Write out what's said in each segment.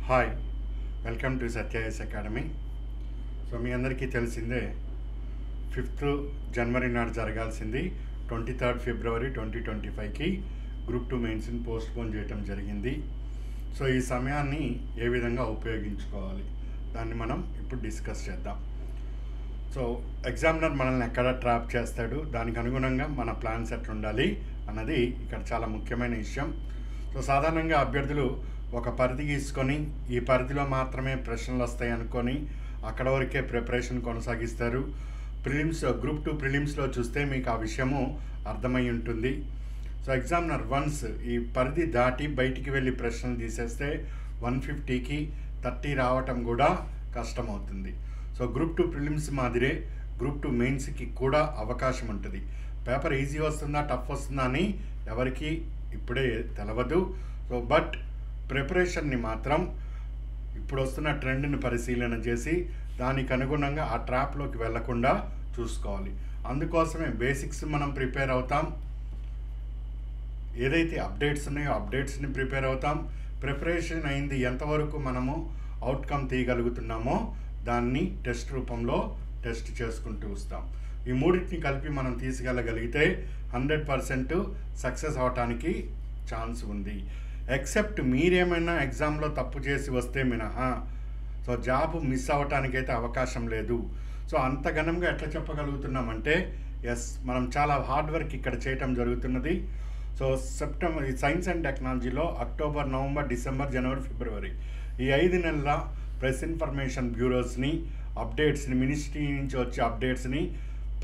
Hi, welcome to సత్యఎస్ academy. So మీ అందరికీ తెలిసిందే 5th జనవరి నాడు జరగాల్సింది 23rd ఫిబ్రవరి 2025కి గ్రూప్ 2 మెయిన్స్ని పోస్ట్పోన్ చేయడం జరిగింది. సో ఈ సమయాన్ని ఏ విధంగా ఉపయోగించుకోవాలి దాన్ని మనం ఇప్పుడు డిస్కస్ చేద్దాం. సో ఎగ్జామినర్ మనల్ని ఎక్కడ ట్రాప్ చేస్తాడు, దానికి అనుగుణంగా మన ప్లాన్స్ ఎట్లా ఉండాలి అన్నది ఇక్కడ చాలా ముఖ్యమైన విషయం. సో సాధారణంగా అభ్యర్థులు ఒక పరిధి గీసుకొని ఈ పరిధిలో మాత్రమే ప్రశ్నలు వస్తాయి అనుకొని అక్కడ వరకే ప్రిపరేషన్ కొనసాగిస్తారు. గ్రూప్ 2 ప్రిలిమ్స్లో చూస్తే మీకు ఆ విషయము అర్థమై ఉంటుంది. సో ఎగ్జామినర్ వన్స్ ఈ పరిధి దాటి బయటికి వెళ్ళి ప్రశ్నలు తీసేస్తే 150కి 30 రావటం కూడా కష్టమవుతుంది. సో గ్రూప్ 2 ప్రిలిమ్స్ మాదిరే గ్రూప్ 2 మెయిన్స్కి కూడా అవకాశం ఉంటుంది. పేపర్ ఈజీ వస్తుందా టఫ్ వస్తుందా అని ఎవరికి ఇప్పుడే తెలవదు. సో బట్ ప్రిపరేషన్ని మాత్రం ఇప్పుడు వస్తున్న ట్రెండ్ని పరిశీలన చేసి దానికి అనుగుణంగా ఆ ట్రాప్లోకి వెళ్లకుండా చూసుకోవాలి. అందుకోసమే బేసిక్స్ మనం ప్రిపేర్ అవుతాం, ఏదైతే అప్డేట్స్ ఉన్నాయో అప్డేట్స్ని ప్రిపేర్ అవుతాం. ప్రిపరేషన్ అయింది ఎంతవరకు మనము అవుట్కమ్ తీయగలుగుతున్నామో దాన్ని టెస్ట్ రూపంలో టెస్ట్ చేసుకుంటూ వస్తాం. ఈ మూడింటిని కలిపి మనం తీసుకెళ్ళగలిగితే 100% సక్సెస్ అవటానికి ఛాన్స్ ఉంది. ఎక్సెప్ట్ మీరేమైనా ఎగ్జామ్లో తప్పు చేసి వస్తే మినహా సో జాబ్ మిస్ అవ్వటానికైతే అవకాశం లేదు. సో అంత ఘనంగా ఎట్లా చెప్పగలుగుతున్నామంటే ఎస్, మనం చాలా హార్డ్ వర్క్ ఇక్కడ చేయటం జరుగుతున్నది. సో సెప్టెంబర్ సైన్స్ అండ్ టెక్నాలజీలో అక్టోబర్, నవంబర్, డిసెంబర్, జనవరి, ఫిబ్రవరి ఈ 5 నెలల ప్రెస్ ఇన్ఫర్మేషన్ బ్యూరోస్ని అప్డేట్స్ని, మినిస్ట్రీ నుంచి వచ్చే అప్డేట్స్ని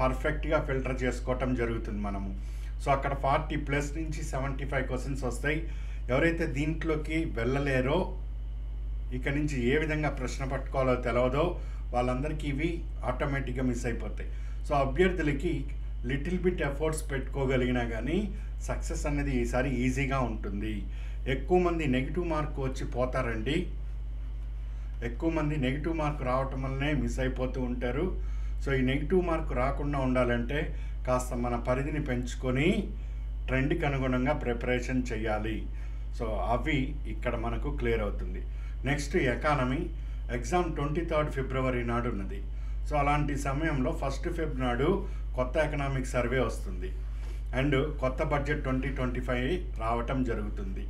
పర్ఫెక్ట్గా ఫిల్టర్ చేసుకోవటం జరుగుతుంది మనము. సో అక్కడ 40+ నుంచి 75 క్వశ్చన్స్ వస్తాయి. ఎవరైతే దీంట్లోకి వెళ్ళలేరో, ఇక నుంచి ఏ విధంగా ప్రశ్న పట్టుకోవాలో తెలియదో వాళ్ళందరికీ ఇవి ఆటోమేటిక్గా మిస్ అయిపోతాయి. సో అభ్యర్థులకి లిటిల్ బిట్ ఎఫర్ట్స్ పెట్టుకోగలిగినా కానీ సక్సెస్ అనేది ఈసారి ఈజీగా ఉంటుంది. ఎక్కువ మంది నెగిటివ్ మార్క్ వచ్చి పోతారండి. ఎక్కువ మంది నెగిటివ్ మార్క్ రావటం వల్లనే మిస్ అయిపోతూ ఉంటారు. సో ఈ నెగిటివ్ మార్క్ రాకుండా ఉండాలంటే కాస్త మన పరిధిని పెంచుకొని ట్రెండ్కి అనుగుణంగా ప్రిపరేషన్ చేయాలి. సో అవి ఇక్కడ మనకు క్లియర్ అవుతుంది. నెక్స్ట్ ఎకానమీ ఎగ్జామ్ 23rd ఫిబ్రవరి నాడు ఉన్నది. సో అలాంటి సమయంలో 1st ఫెబ్ నాడు కొత్త ఎకనామిక్ సర్వే వస్తుంది అండ్ కొత్త బడ్జెట్ 2025 రావటం జరుగుతుంది.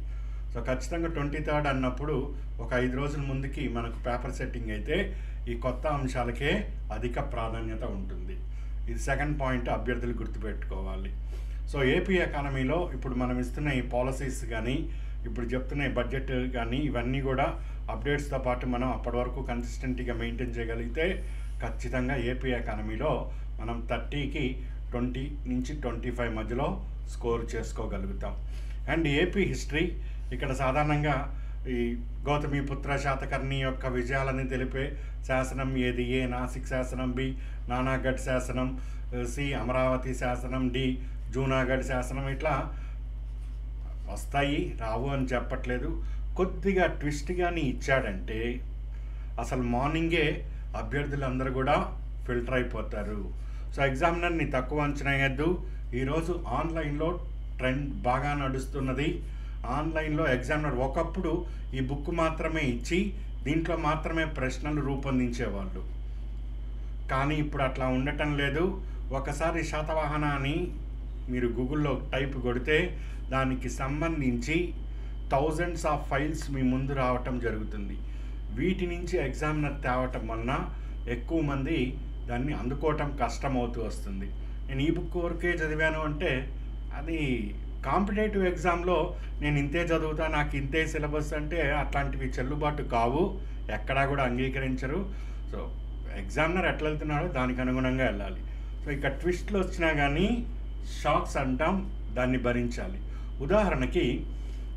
సో ఖచ్చితంగా 23rd అన్నప్పుడు ఒక 5 రోజుల ముందుకి మనకు పేపర్ సెట్టింగ్ అయితే ఈ కొత్త అంశాలకే అధిక ప్రాధాన్యత ఉంటుంది. ఇది సెకండ్ పాయింట్ అభ్యర్థులు గుర్తుపెట్టుకోవాలి. సో ఏపీ ఎకానమీలో ఇప్పుడు మనం ఇస్తున్న ఈ పాలసీస్ కానీ, ఇప్పుడు చెప్తున్న ఈ బడ్జెట్ కానీ, ఇవన్నీ కూడా అప్డేట్స్తో పాటు మనం అప్పటి వరకు కన్సిస్టెంట్గా మెయింటైన్ చేయగలిగితే ఖచ్చితంగా ఏపీ ఎకానమీలో మనం 30కి 20 నుంచి 25 మధ్యలో స్కోర్ చేసుకోగలుగుతాం. అండ్ ఏపీ హిస్టరీ ఇక్కడ సాధారణంగా ఈ గౌతమిపుత్ర శాతకర్ణి యొక్క విజయాలని తెలిపే శాసనం ఏది? ఏ నాసిక్ శాసనం, బి నానాగఢ్ శాసనం, సి అమరావతి శాసనం, డి జూనాగఢ్ శాసనం. ఇట్లా వస్తాయి, రావు అని చెప్పట్లేదు. కొద్దిగా ట్విస్ట్గాని ఇచ్చాడంటే అసలు మార్నింగే అభ్యర్థులందరూ కూడా ఫిల్టర్ అయిపోతారు. సో ఎగ్జామినర్ని తక్కువ అంచనా వేయద్దు. ఈరోజు ఆన్లైన్లో ట్రెండ్ బాగా నడుస్తున్నది. ఆన్లైన్లో ఎగ్జామినర్ ఒకప్పుడు ఈ బుక్ మాత్రమే ఇచ్చి దీంట్లో మాత్రమే ప్రశ్నలు రూపొందించేవాళ్ళు, కానీ ఇప్పుడు అట్లా ఉండటం లేదు. ఒకసారి శాతవాహన అని మీరు గూగుల్లో టైప్ కొడితే దానికి సంబంధించి థౌజండ్స్ ఆఫ్ ఫైల్స్ మీ ముందు రావటం జరుగుతుంది. వీటి నుంచి ఎగ్జామినర్ తేవటం వలన ఎక్కువ మంది దాన్ని అందుకోవటం కష్టమవుతూ వస్తుంది. నేను ఈ బుక్ వరకే చదివాను అంటే అది కాంపిటేటివ్ ఎగ్జామ్లో నేను ఇంతే చదువుతా, నాకు ఇంతే సిలబస్ అంటే అట్లాంటివి చెల్లుబాటు కావు, ఎక్కడా కూడా అంగీకరించరు. సో ఎగ్జామినర్ ఎట్లా వెళ్తున్నాడో దానికి అనుగుణంగా వెళ్ళాలి. సో ఇక ట్విస్ట్లు వచ్చినా కానీ షాక్స్ అంటాం, దాన్ని భరించాలి. ఉదాహరణకి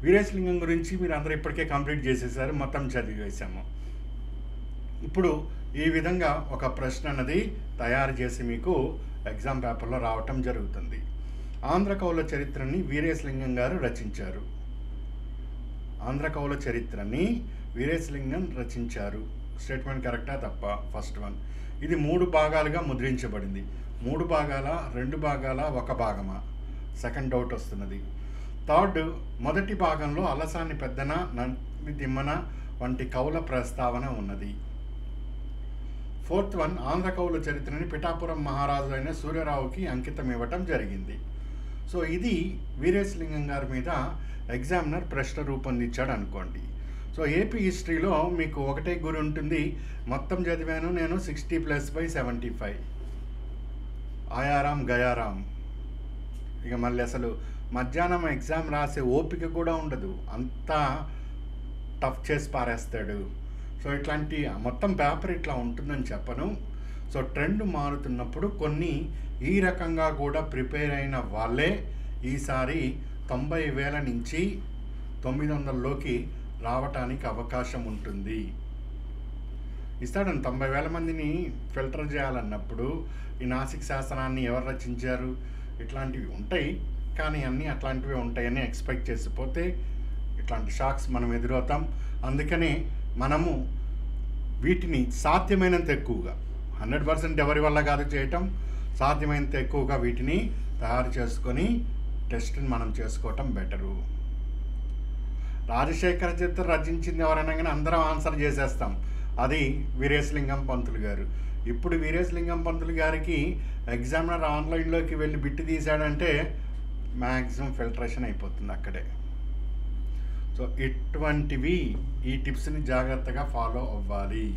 వీరేశలింగం గురించి మీరు అందరూ ఇప్పటికే కంప్లీట్ చేసేసారు, మొత్తం చదివేసాము. ఇప్పుడు ఈ విధంగా ఒక ప్రశ్న అన్నది తయారు చేసి మీకు ఎగ్జామ్ పేపర్లో రావటం జరుగుతుంది. ఆంధ్రకౌల చరిత్రని వీరేశలింగం గారు రచించారు. ఆంధ్రకౌల చరిత్రని వీరేశలింగం రచించారు. స్టేట్మెంట్ కరెక్టా తప్ప? First one. ఇది 3 భాగాలుగా ముద్రించబడింది. 3 భాగాల, 2 భాగాల, 1 భాగమా? సెకండ్ డౌట్ వస్తున్నది. థర్డ్, మొదటి భాగంలో అలసాని పెద్దన, నంది తిమ్మన, వంటి కవుల ప్రస్తావన ఉన్నది. 4th వన్, ఆంధ్ర కవుల చరిత్రని పిఠాపురం మహారాజు అయిన సూర్యరావుకి అంకితం ఇవ్వటం జరిగింది. సో ఇది వీరేశలింగం గారి మీద ఎగ్జామినర్ ప్రశ్న రూపొందించాడు అనుకోండి. సో ఏపీ హిస్టరీలో మీకు ఒకటే గురి ఉంటుంది. మొత్తం చదివాను నేను 60+/75. ఆయారాం గయారాం. ఇక మళ్ళీ అసలు మధ్యాహ్నం ఎగ్జామ్ రాసే ఓపిక కూడా ఉండదు, అంతా టఫ్ చేసి పారేస్తాడు. సో ఇట్లాంటి మొత్తం పేపర్ ఇట్లా ఉంటుందని చెప్పను. సో ట్రెండ్ మారుతున్నప్పుడు కొన్ని ఈ రకంగా కూడా ప్రిపేర్ అయిన వాళ్ళే ఈసారి 90,000 నుంచి 900లోకి రావటానికి అవకాశం ఉంటుంది. ఇస్తాడని 90,000 మందిని ఫిల్టర్ చేయాలన్నప్పుడు ఈ నాసిక్ శాసనాన్ని ఎవరు రచించారు, ఇట్లాంటివి ఉంటాయి. కానీ అన్నీ అట్లాంటివే ఉంటాయని ఎక్స్పెక్ట్ చేసిపోతే ఇట్లాంటి షాక్స్ మనం ఎదురవుతాం. అందుకనే మనము వీటిని సాధ్యమైనంత ఎక్కువగా, 100% ఎవరి వల్ల కాదు చేయటం, సాధ్యమైనంత ఎక్కువగా వీటిని తయారు చేసుకొని టెస్ట్ని మనం చేసుకోవటం బెటరు. రాజశేఖర చరిత్ర రచించింది ఎవరైనా కానీ అందరం ఆన్సర్ చేసేస్తాం, అది వీరేశలింగం పంతులు గారు. ఇప్పుడు వీరేశలింగం పంతులు గారికి ఎగ్జామినర్ ఆన్లైన్లోకి వెళ్ళి బిట్టు తీశాడంటే మ్యాక్సిమం ఫిల్టరేషన్ అయిపోతుంది అక్కడే. సో ఇటువంటివి, ఈ టిప్స్ని జాగ్రత్తగా ఫాలో అవ్వాలి.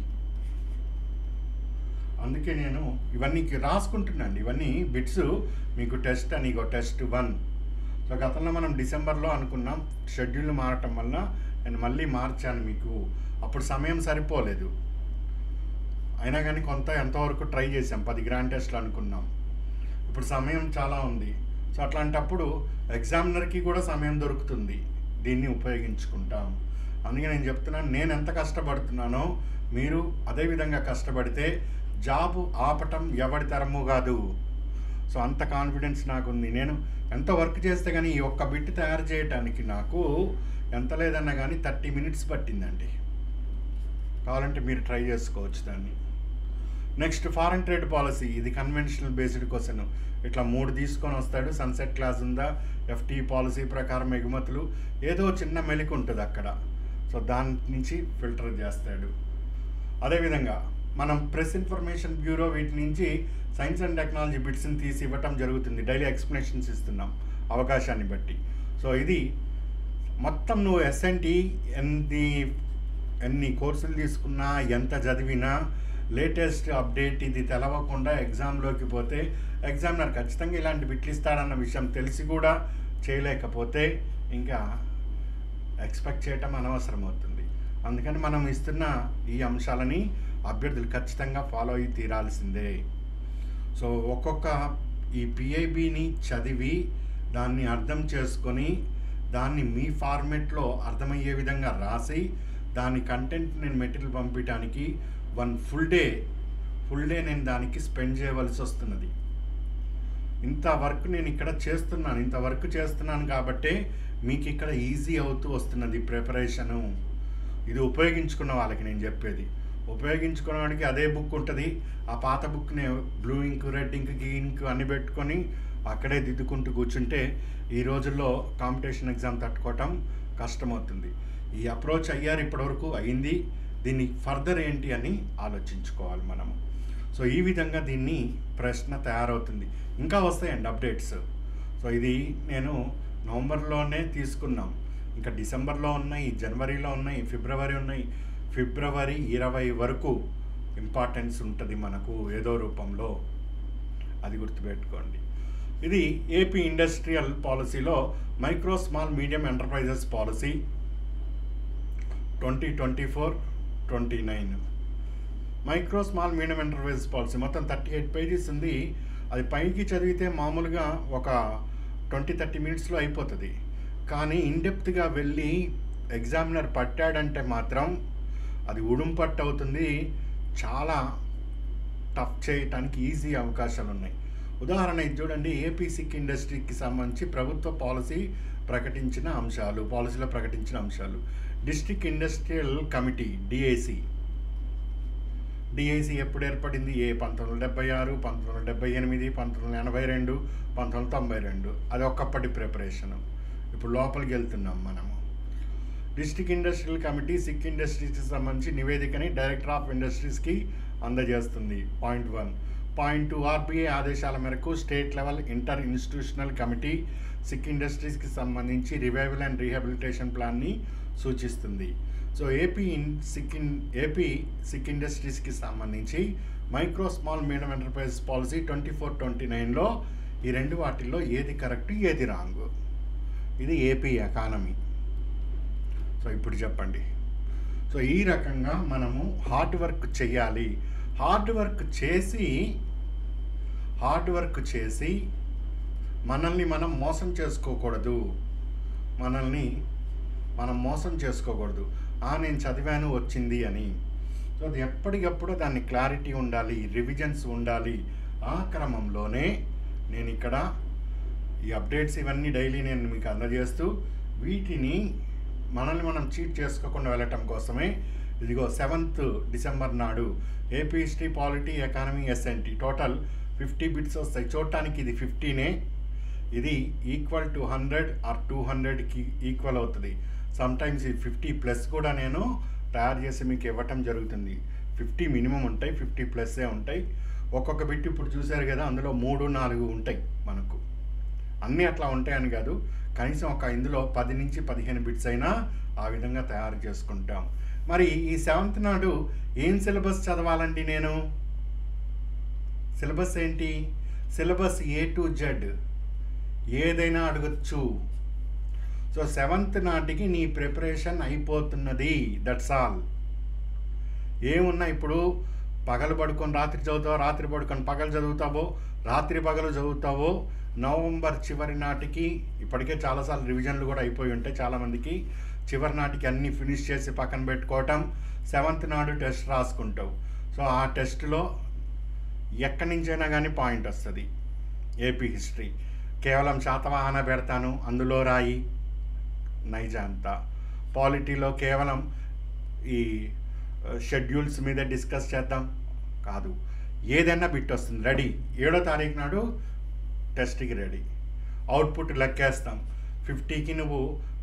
అందుకే నేను ఇవన్నీ రాసుకుంటున్నాను. ఇవన్నీ బిట్స్ మీకు టెస్ట్ అని, టెస్ట్ 1. సో గతంలో మనం డిసెంబర్లో అనుకున్నాం, షెడ్యూల్ మారటం వల్ల నేను మళ్ళీ మార్చాను మీకు. అప్పుడు సమయం సరిపోలేదు, అయినా కానీ ఎంతవరకు ట్రై చేసాం. 10 గ్రాండ్ టెస్ట్లు అనుకున్నాం, ఇప్పుడు సమయం చాలా ఉంది. సో అట్లాంటప్పుడు ఎగ్జామినర్కి కూడా సమయం దొరుకుతుంది, దీన్ని ఉపయోగించుకుంటాం. అందుకే నేను చెప్తున్నాను, నేను ఎంత కష్టపడుతున్నానో మీరు అదేవిధంగా కష్టపడితే జాబు ఆపటం ఎవరి తరము కాదు. సో అంత కాన్ఫిడెన్స్ నాకుంది. నేను ఎంత వర్క్ చేస్తే కానీ ఈ ఒక్క బిట్ తయారు చేయడానికి నాకు ఎంత లేదన్నా కానీ 30 minutes పట్టిందండి. కావాలంటే మీరు ట్రై చేసుకోవచ్చు దాన్ని. Next foreign trade policy. ఇది కన్వెన్షనల్ బేస్డ్ క్వశ్చన్. ఇట్లా 3 తీసుకొని వస్తాడు. సన్సెట్ క్లాస్ ఉందా, FTA పాలసీ ప్రకారం ఎగుమతులు, ఏదో చిన్న మెలిక ఉంటుంది అక్కడ. సో దాని నుంచి ఫిల్టర్ చేస్తాడు. అదేవిధంగా మనం ప్రెస్ ఇన్ఫర్మేషన్ బ్యూరో వీటి నుంచి సైన్స్ అండ్ టెక్నాలజీ బిట్స్ని తీసి ఇవ్వటం జరుగుతుంది. డైలీ ఎక్స్ప్లెనేషన్స్ ఇస్తున్నాం అవకాశాన్ని బట్టి. సో ఇది మొత్తం నువ్వు SNT ఎన్ని కోర్సులు తీసుకున్నా, ఎంత చదివినా, లేటెస్ట్ అప్డేట్ ఇది తెలవకుండా ఎగ్జామ్లోకి పోతే ఎగ్జామినర్ ఖచ్చితంగా ఇలాంటి బిట్లు ఇస్తాడన్న విషయం తెలిసి కూడా చేయలేకపోతే ఇంకా ఎక్స్పెక్ట్ చేయటం అనవసరం అవుతుంది. అందుకని మనం ఇస్తున్న ఈ అంశాలని అభ్యర్థులు ఖచ్చితంగా ఫాలో అయ్యి తీరాల్సిందే. సో ఒక్కొక్క ఈ PIBని చదివి దాన్ని అర్థం చేసుకొని దాన్ని మీ ఫార్మెట్లో అర్థమయ్యే విధంగా రాసి దాని కంటెంట్ నేను మెటీరియల్ పంపించడానికి 1 full డే నేను దానికి స్పెండ్ చేయవలసి వస్తున్నది. ఇంత వర్క్ నేను ఇక్కడ చేస్తున్నాను, ఇంత వర్క్ చేస్తున్నాను కాబట్టే మీకు ఇక్కడ ఈజీ అవుతూ వస్తున్నది ప్రిపరేషను. ఇది ఉపయోగించుకున్న వాళ్ళకి నేను చెప్పేది. ఉపయోగించుకున్న వాడికి అదే బుక్ ఉంటుంది. ఆ పాత బుక్ని blue ink, red ink, green ink అన్ని పెట్టుకొని అక్కడే దిద్దుకుంటూ కూర్చుంటే ఈ రోజుల్లో కాంపిటీషన్ ఎగ్జామ్ తట్టుకోవటం కష్టమవుతుంది. ఈ అప్రోచ్ అయ్యారు, ఇప్పటివరకు అయింది, దీన్ని ఫర్దర్ ఏంటి అని ఆలోచించుకోవాలి మనము. సో ఈ విధంగా దీన్ని ప్రశ్న తయారవుతుంది. ఇంకా వస్తాయండి అప్డేట్స్. సో ఇది నేను నవంబర్లోనే తీసుకున్నాం, ఇంకా డిసెంబర్లో ఉన్నాయి, జనవరిలో ఉన్నాయి, ఫిబ్రవరి ఉన్నాయి. ఫిబ్రవరి 20 వరకు ఇంపార్టెన్స్ ఉంటుంది మనకు ఏదో రూపంలో, అది గుర్తుపెట్టుకోండి. ఇది ఏపీ ఇండస్ట్రియల్ పాలసీలో micro small medium enterprises policy 2024-29. Micro small medium enterprises policy మొత్తం 38 pages ఉంది. అది పైకి చదివితే మామూలుగా ఒక 20-30 minutesలో అయిపోతుంది. కానీ ఇన్డెప్త్గా వెళ్ళి ఎగ్జామినర్ పట్టాడంటే మాత్రం అది ఉడుంపట్టు అవుతుంది. చాలా టఫ్ చేయటానికి ఈజీ అవకాశాలు ఉన్నాయి. ఉదాహరణ ఇది చూడండి, ఏపీసిక్ ఇండస్ట్రీకి సంబంధించి ప్రభుత్వ పాలసీలో ప్రకటించిన అంశాలు. డిస్ట్రిక్ట్ ఇండస్ట్రియల్ కమిటీ డిఐసి ఎప్పుడు ఏర్పడింది? 1976, 1978, 1982, 1992. అది ఒక్కప్పటి ప్రిపరేషను. ఇప్పుడు లోపలికి వెళ్తున్నాం మనము. డిస్ట్రిక్ట్ ఇండస్ట్రియల్ కమిటీ సిక్ ఇండస్ట్రీస్కి సంబంధించి నివేదికని డైరెక్టర్ ఆఫ్ ఇండస్ట్రీస్కి అందజేస్తుంది. పాయింట్ 1. పాయింట్ 2, ఆర్బీఐ ఆదేశాల మేరకు state level inter institutional committee sick ఇండస్ట్రీస్కి సంబంధించి రివైవల్ అండ్ రీహాబిలిటేషన్ ప్లాన్ని సూచిస్తుంది. సో ఏపీ సిక్ ఇండస్ట్రీస్కి సంబంధించి micro small medium enterprises policy 24-29లో ఈ రెండు వాటిల్లో ఏది కరెక్ట్, ఏది రాంగ్? ఇది ఏపీ ఎకానమీ. సో ఇప్పుడు చెప్పండి. సో ఈ రకంగా మనము హార్డ్ వర్క్ చేయాలి. హార్డ్ వర్క్ చేసి మనల్ని మనం మోసం చేసుకోకూడదు. మనం మోసం చేసుకోకూడదు. నేను చదివాను వచ్చింది అని. సో అది ఎప్పటికప్పుడు దాన్ని క్లారిటీ ఉండాలి, రివిజన్స్ ఉండాలి. ఆ క్రమంలోనే నేను ఇక్కడ ఈ అప్డేట్స్ ఇవన్నీ డైలీ నేను మీకు అందజేస్తూ వీటిని మనల్ని మనం చీట్ చేసుకోకుండా వెళ్ళటం కోసమే ఇదిగో 7th డిసెంబర్ నాడు AP history, polity, economy, SNT total 50 bits వస్తాయి. చూడటానికి ఇది 15నే. ఇది ఈక్వల్ టు 100 ఆర్ 200కి ఈక్వల్ అవుతుంది. సమ్టైమ్స్ ఈ 50+ కూడా నేను తయారు చేసి మీకు ఇవ్వటం జరుగుతుంది. 50 మినిమం ఉంటాయి, 50+ ఉంటాయి. ఒక్కొక్క బిట్ ఇప్పుడు చూశారు కదా, అందులో 3-4 ఉంటాయి. మనకు అన్నీ అట్లా ఉంటాయని కాదు, కనీసం ఇందులో 10 నుంచి 15 బిట్స్ అయినా ఆ విధంగా తయారు చేసుకుంటాం. మరి ఈ 7th నాడు ఏం సిలబస్ చదవాలండి? నేను సిలబస్ ఏంటి? సిలబస్ A to Z ఏదైనా అడగచ్చు. సో 7th నాటికి నీ ప్రిపరేషన్ అయిపోతున్నది. That's all. ఏమున్నా ఇప్పుడు పగలు పడుకొని రాత్రి చదువుతావో, రాత్రి పడుకొని పగలు చదువుతావో, రాత్రి పగలు చదువుతావో, నవంబర్ చివరి నాటికి ఇప్పటికే చాలాసార్లు రివిజన్లు కూడా అయిపోయి ఉంటాయి చాలామందికి. చివరి నాటికి అన్నీ ఫినిష్ చేసి పక్కన పెట్టుకోవటం. 7th నాడు టెస్ట్ రాసుకుంటావు. సో ఆ టెస్ట్లో ఎక్కడి నుంచైనా కానీ పాయింట్ వస్తుంది. ఏపీ హిస్టరీ కేవలం శాతవాహన పెడతాను, అందులో రాయి నైజా అంతా. పాలిటీలో కేవలం ఈ షెడ్యూల్స్ మీద డిస్కస్ చేద్దాం కాదు, ఏదైనా బిట్ వస్తుంది. రెడీ. 7వ తారీఖు నాడు టెస్ట్కి రెడీ. అవుట్పుట్ లెక్కేస్తాం. 50కి నువ్వు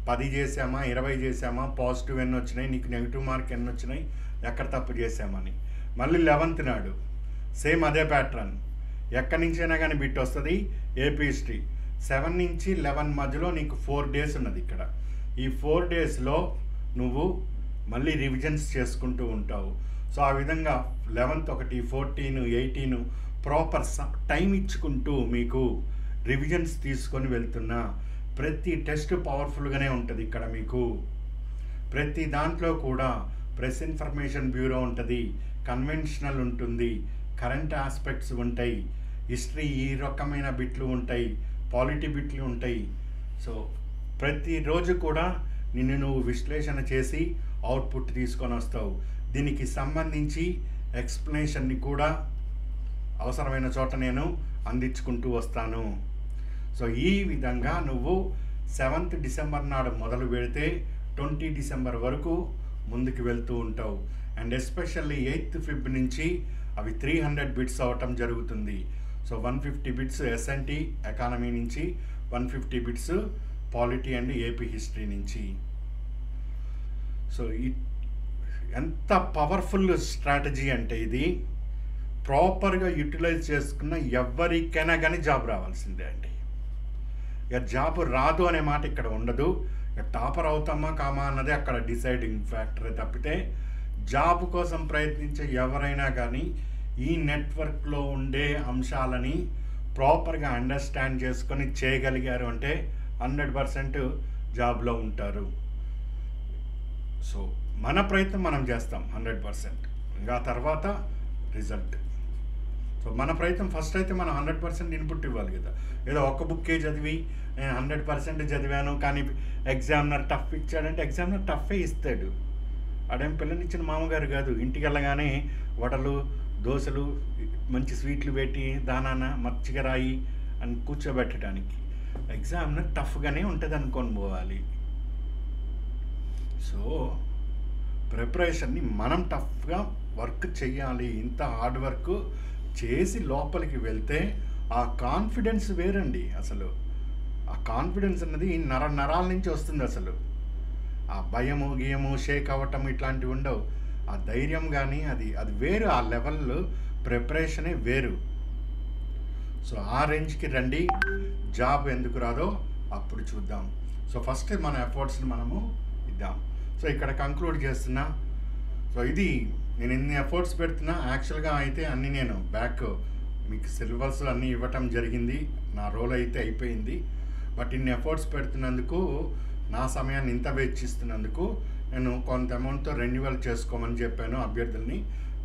10 చేసామా, 20 చేసామా, పాజిటివ్ ఎన్ని వచ్చినాయి, నీకు నెగిటివ్ మార్క్ ఎన్ని వచ్చినాయి, ఎక్కడ తప్పు చేసామని. మళ్ళీ 11th నాడు సేమ్ అదే ప్యాటర్న్. ఎక్కడి నుంచైనా కానీ బిట్ వస్తుంది. ఏపీ హిస్టరీ 7 నుంచి 11 మధ్యలో నీకు 4 days ఉన్నది. ఇక్కడ ఈ 4 daysలో నువ్వు మళ్ళీ రివిజన్స్ చేసుకుంటూ ఉంటావు. సో ఆ విధంగా 11th ఒకటి, 14, 18 ప్రాపర్ టైం ఇచ్చుకుంటూ మీకు రివిజన్స్ తీసుకొని వెళ్తున్నా. ప్రతి టెస్ట్ పవర్ఫుల్గానే ఉంటుంది. ఇక్కడ మీకు ప్రతి దాంట్లో కూడా ప్రెస్ ఇన్ఫర్మేషన్ బ్యూరో ఉంటుంది, కన్వెన్షనల్ ఉంటుంది, కరెంట్ ఆస్పెక్ట్స్ ఉంటాయి, హిస్టరీ ఈ రకమైన బిట్లు ఉంటాయి, పాలిటీ బిట్లు ఉంటాయి. సో ప్రతిరోజు కూడా నువ్వు విశ్లేషణ చేసి అవుట్పుట్ తీసుకొని వస్తావు. దీనికి సంబంధించి ఎక్స్ప్లెనేషన్ని కూడా అవసరమైన చోట నేను అందించుకుంటూ వస్తాను. సో ఈ విధంగా నువ్వు 7th డిసెంబర్ నాడు మొదలు పెడితే 20 డిసెంబర్ వరకు ముందుకు వెళ్తూ ఉంటావు. అండ్ ఎస్పెషల్లీ 8th Feb నుంచి అవి 300 బిట్స్ అవటం జరుగుతుంది. సో 150 బిట్స్ ఎస్ఎన్టీ ఎకానమీ నుంచి, 150 bits polity and AP history నుంచి. సో ఎంత పవర్ఫుల్ స్ట్రాటజీ అంటే ఇది ప్రాపర్గా యూటిలైజ్ చేసుకున్న ఎవరికైనా కానీ జాబ్ రావాల్సిందే అండి. ఇక జాబ్ రాదు అనే మాట ఇక్కడ ఉండదు. ఇక టాపర్ అవుతామా కామా అన్నది అక్కడ డిసైడింగ్ ఫ్యాక్టరే తప్పితే జాబ్ కోసం ప్రయత్నించే ఎవరైనా కానీ ఈ నెట్వర్క్లో ఉండే అంశాలని ప్రాపర్గా అండర్స్టాండ్ చేసుకొని చేయగలిగారు అంటే 100% జాబ్లో ఉంటారు. సో మన ప్రయత్నం మనం చేస్తాం 100%. ఇంకా తర్వాత రిజల్ట్. సో మన ప్రయత్నం ఫస్ట్ అయితే మనం 100% ఇన్పుట్ ఇవ్వాలి కదా. ఏదో ఒక్క బుక్కే చదివి నేను 100% చదివాను కానీ ఎగ్జామినర్ టఫ్ ఇచ్చాడంటే ఎగ్జామినర్ టఫే ఇస్తాడు. అదేం పిల్లనిచ్చిన మామగారు కాదు. ఇంటికి వెళ్ళగానే వడలు, దోశలు, మంచి స్వీట్లు పెట్టి దానాన మచ్చిగా రాయి అని కూర్చోబెట్టడానికి. ఎగ్జామినర్ టఫ్గానే ఉంటుంది అనుకొని పోవాలి. సో ప్రిపరేషన్ని మనం టఫ్గా వర్క్ చేయాలి. ఇంత హార్డ్ వర్క్ చేసి లోపలికి వెళ్తే ఆ కాన్ఫిడెన్స్ వేరండి. అసలు ఆ కాన్ఫిడెన్స్ అన్నది నరాల నుంచి వస్తుంది. అసలు ఆ భయము గియము షేక్ అవ్వటం ఇట్లాంటివి ఉండవు. ఆ ధైర్యం కానీ అది వేరు. ఆ లెవెల్ ప్రిపరేషనే వేరు. సో ఆ రేంజ్కి రండి. జాబ్ ఎందుకు రాదో అప్పుడు చూద్దాం. సో ఫస్ట్ మన ఎఫర్ట్స్ని మనము ఇద్దాం. సో ఇక్కడ కంక్లూడ్ చేస్తున్నా. సో ఇది నేను ఇన్ని ఎఫర్ట్స్ పెడుతున్నా. యాక్చువల్గా అయితే అన్నీ నేను బ్యాక్ మీకు సిలబస్ అన్నీ ఇవ్వటం జరిగింది. నా రోల్ అయితే అయిపోయింది. బట్ ఇన్ని ఎఫర్ట్స్ పెడుతున్నందుకు, నా సమయాన్ని ఇంత వెచ్చిస్తున్నందుకు నేను కొంత అమౌంట్తో రెన్యువల్ చేసుకోమని చెప్పాను అభ్యర్థుల్ని.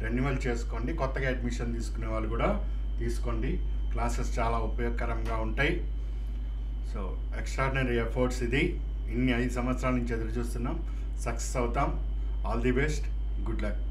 రెన్యువల్ చేసుకోండి. కొత్తగా అడ్మిషన్ తీసుకునే వాళ్ళు కూడా తీసుకోండి. క్లాసెస్ చాలా ఉపయోగకరంగా ఉంటాయి. సో ఎక్స్ట్రాడినరీ ఎఫర్ట్స్ ఇది. ఇన్ని 5 సంవత్సరాల నుంచి ఎదురు చూస్తున్నాం. సక్సెస్ అవుతాం. All the best. Good luck.